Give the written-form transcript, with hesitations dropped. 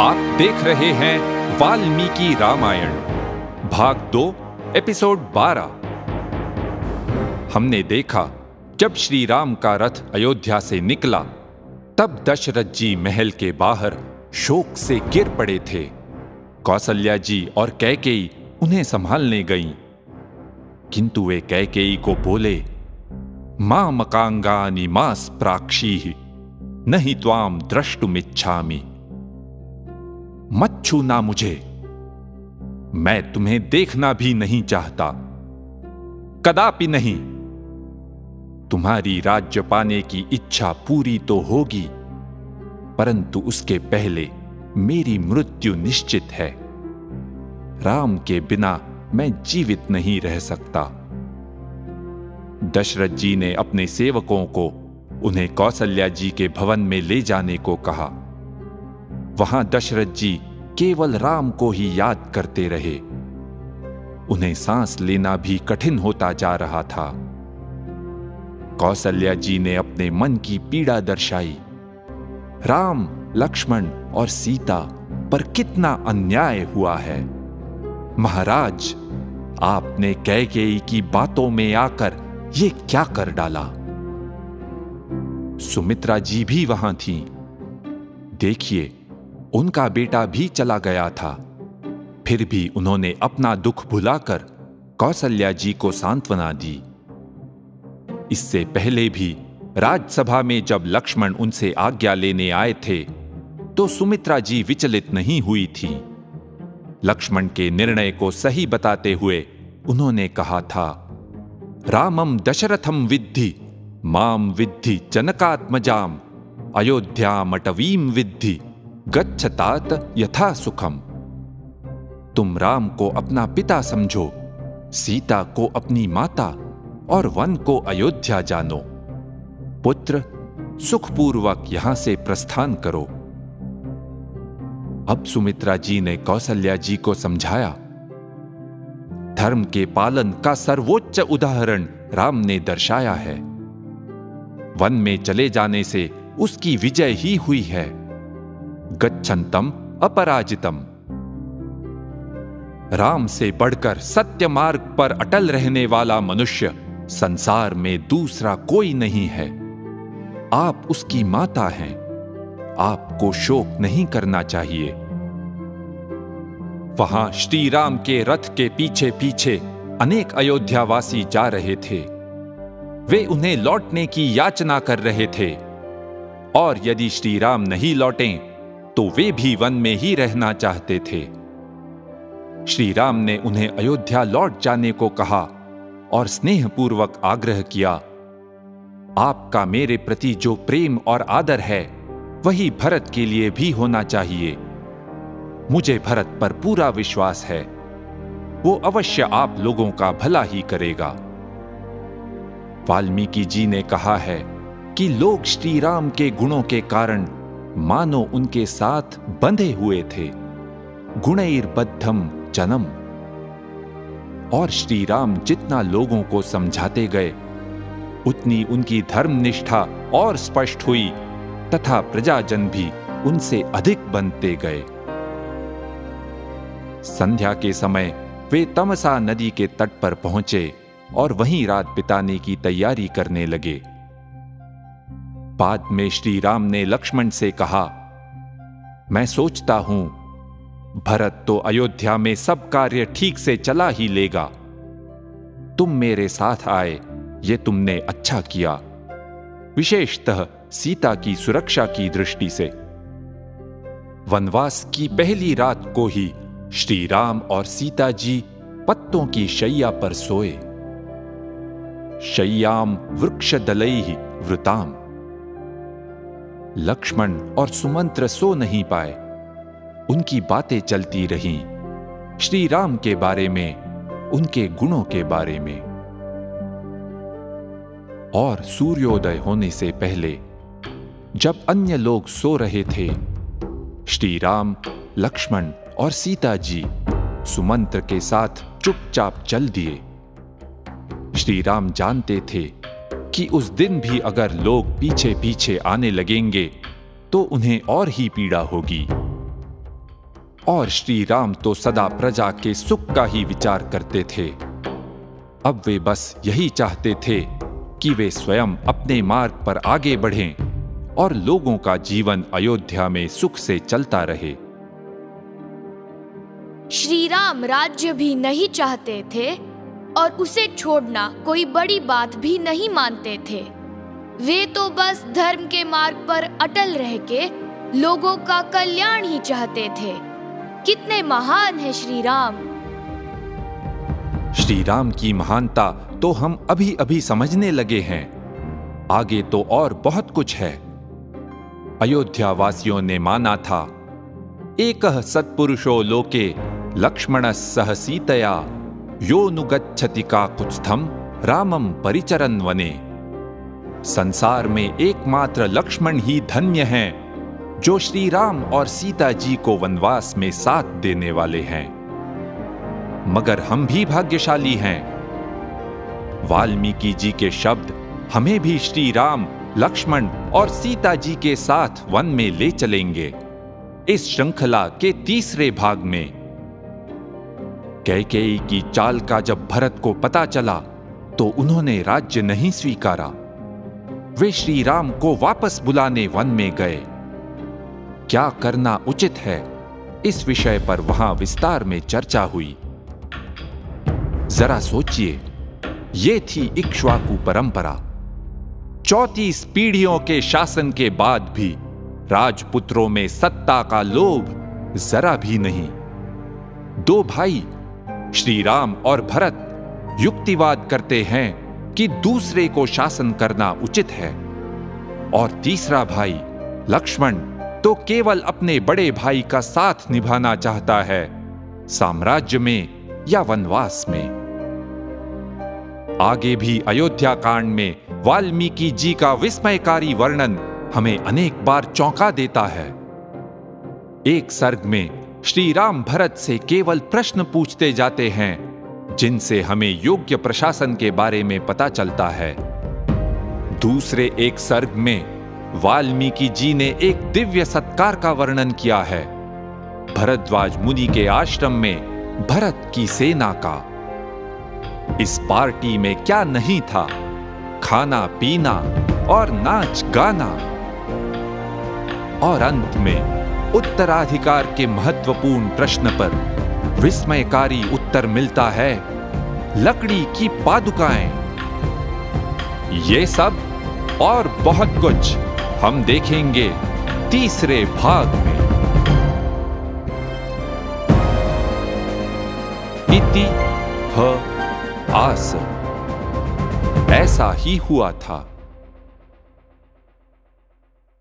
आप देख रहे हैं वाल्मीकि रामायण भाग 2 एपिसोड 12। हमने देखा जब श्री राम का रथ अयोध्या से निकला तब दशरथ जी महल के बाहर शोक से गिर पड़े थे। कौसल्या जी और कैकेयी उन्हें संभालने गईं, किंतु वे कैकेयी को बोले, मां मकांगानि मास प्राक्षीः नहीं त्वाम द्रष्टुमिच्छामि। मत छूना मुझे, मैं तुम्हें देखना भी नहीं चाहता, कदापि नहीं। तुम्हारी राज्य पाने की इच्छा पूरी तो होगी, परंतु उसके पहले मेरी मृत्यु निश्चित है। राम के बिना मैं जीवित नहीं रह सकता। दशरथ जी ने अपने सेवकों को उन्हें कौसल्या जी के भवन में ले जाने को कहा। वहां दशरथ जी केवल राम को ही याद करते रहे। उन्हें सांस लेना भी कठिन होता जा रहा था। कौसल्या जी ने अपने मन की पीड़ा दर्शाई। राम, लक्ष्मण और सीता पर कितना अन्याय हुआ है। महाराज, आपने कैकेयी की बातों में आकर ये क्या कर डाला। सुमित्रा जी भी वहां थीं। देखिए, उनका बेटा भी चला गया था, फिर भी उन्होंने अपना दुख भुलाकर कौसल्या जी को सांत्वना दी। इससे पहले भी राजसभा में जब लक्ष्मण उनसे आज्ञा लेने आए थे तो सुमित्रा जी विचलित नहीं हुई थी। लक्ष्मण के निर्णय को सही बताते हुए उन्होंने कहा था, रामम दशरथम विद्धि माम विद्धि जनकात्मजाम अयोध्यामटवीम विद्धि गच्छतात यथा सुखम। तुम राम को अपना पिता समझो, सीता को अपनी माता और वन को अयोध्या जानो। पुत्र, सुखपूर्वक यहां से प्रस्थान करो। अब सुमित्रा जी ने कौसल्या जी को समझाया, धर्म के पालन का सर्वोच्च उदाहरण राम ने दर्शाया है। वन में चले जाने से उसकी विजय ही हुई है। गच्छन्तम अपराजितम। राम से बढ़कर सत्य मार्ग पर अटल रहने वाला मनुष्य संसार में दूसरा कोई नहीं है। आप उसकी माता हैं, आपको शोक नहीं करना चाहिए। वहां श्री राम के रथ के पीछे पीछे अनेक अयोध्यावासी जा रहे थे। वे उन्हें लौटने की याचना कर रहे थे, और यदि श्री राम नहीं लौटें तो वे भी वन में ही रहना चाहते थे। श्री राम ने उन्हें अयोध्या लौट जाने को कहा और स्नेहपूर्वक आग्रह किया, आपका मेरे प्रति जो प्रेम और आदर है वही भरत के लिए भी होना चाहिए। मुझे भरत पर पूरा विश्वास है, वो अवश्य आप लोगों का भला ही करेगा। वाल्मीकि जी ने कहा है कि लोग श्री राम के गुणों के कारण मानो उनके साथ बंधे हुए थे। गुणैर्बद्धम जनम। और श्री राम जितना लोगों को समझाते गए उतनी उनकी धर्मनिष्ठा और स्पष्ट हुई तथा प्रजाजन भी उनसे अधिक बनते गए। संध्या के समय वे तमसा नदी के तट पर पहुंचे और वहीं रात बिताने की तैयारी करने लगे। बाद में श्री राम ने लक्ष्मण से कहा, मैं सोचता हूं भरत तो अयोध्या में सब कार्य ठीक से चला ही लेगा। तुम मेरे साथ आए, ये तुमने अच्छा किया, विशेषतः सीता की सुरक्षा की दृष्टि से। वनवास की पहली रात को ही श्री राम और सीता जी पत्तों की शैया पर सोए। शय्याम वृक्षदलैः वृताम। लक्ष्मण और सुमंत्र सो नहीं पाए। उनकी बातें चलती रहीं, श्री राम के बारे में, उनके गुणों के बारे में। और सूर्योदय होने से पहले जब अन्य लोग सो रहे थे, श्री राम, लक्ष्मण और सीता जी सुमंत्र के साथ चुपचाप चल दिए। श्री राम जानते थे कि उस दिन भी अगर लोग पीछे पीछे आने लगेंगे तो उन्हें और ही पीड़ा होगी। और श्री राम तो सदा प्रजा के सुख का ही विचार करते थे। अब वे बस यही चाहते थे कि वे स्वयं अपने मार्ग पर आगे बढ़ें और लोगों का जीवन अयोध्या में सुख से चलता रहे। श्री राम राज्य भी नहीं चाहते थे और उसे छोड़ना कोई बड़ी बात भी नहीं मानते थे। वे तो बस धर्म के मार्ग पर अटल रह के लोगों का कल्याण ही चाहते थे। कितने महान है श्री राम! श्री राम की महानता तो हम अभी अभी समझने लगे हैं, आगे तो और बहुत कुछ है। अयोध्या वासियों ने माना था, एकः सत्पुरुषो लोके लक्ष्मणः सह सीतया यो नुगच्छति काकुत्स्थं रामं परिचरन् वने। संसार में एकमात्र लक्ष्मण ही धन्य हैं जो श्री राम और सीता जी को वनवास में साथ देने वाले हैं। मगर हम भी भाग्यशाली हैं। वाल्मीकि जी के शब्द हमें भी श्री राम, लक्ष्मण और सीता जी के साथ वन में ले चलेंगे। इस श्रृंखला के तीसरे भाग में कैकेयी की चाल का जब भरत को पता चला तो उन्होंने राज्य नहीं स्वीकारा। वे श्री राम को वापस बुलाने वन में गए। क्या करना उचित है, इस विषय पर वहां विस्तार में चर्चा हुई। जरा सोचिए, ये थी इक्ष्वाकु परंपरा। 34 पीढ़ियों के शासन के बाद भी राजपुत्रों में सत्ता का लोभ जरा भी नहीं। दो भाई श्री राम और भरत युक्तिवाद करते हैं कि दूसरे को शासन करना उचित है, और तीसरा भाई लक्ष्मण तो केवल अपने बड़े भाई का साथ निभाना चाहता है, साम्राज्य में या वनवास में। आगे भी अयोध्या कांड में वाल्मीकि जी का विस्मयकारी वर्णन हमें अनेक बार चौंका देता है। एक सर्ग में श्री राम भरत से केवल प्रश्न पूछते जाते हैं जिनसे हमें योग्य प्रशासन के बारे में पता चलता है। दूसरे एक सर्ग में वाल्मीकि जी ने एक दिव्य सत्कार का वर्णन किया है, भरद्वाज मुनि के आश्रम में भरत की सेना का। इस पार्टी में क्या नहीं था, खाना पीना और नाच गाना। और अंत में उत्तराधिकार के महत्वपूर्ण प्रश्न पर विस्मयकारी उत्तर मिलता है, लकड़ी की पादुकाएं। ये सब और बहुत कुछ हम देखेंगे तीसरे भाग में। इति ह आस, ऐसा ही हुआ था।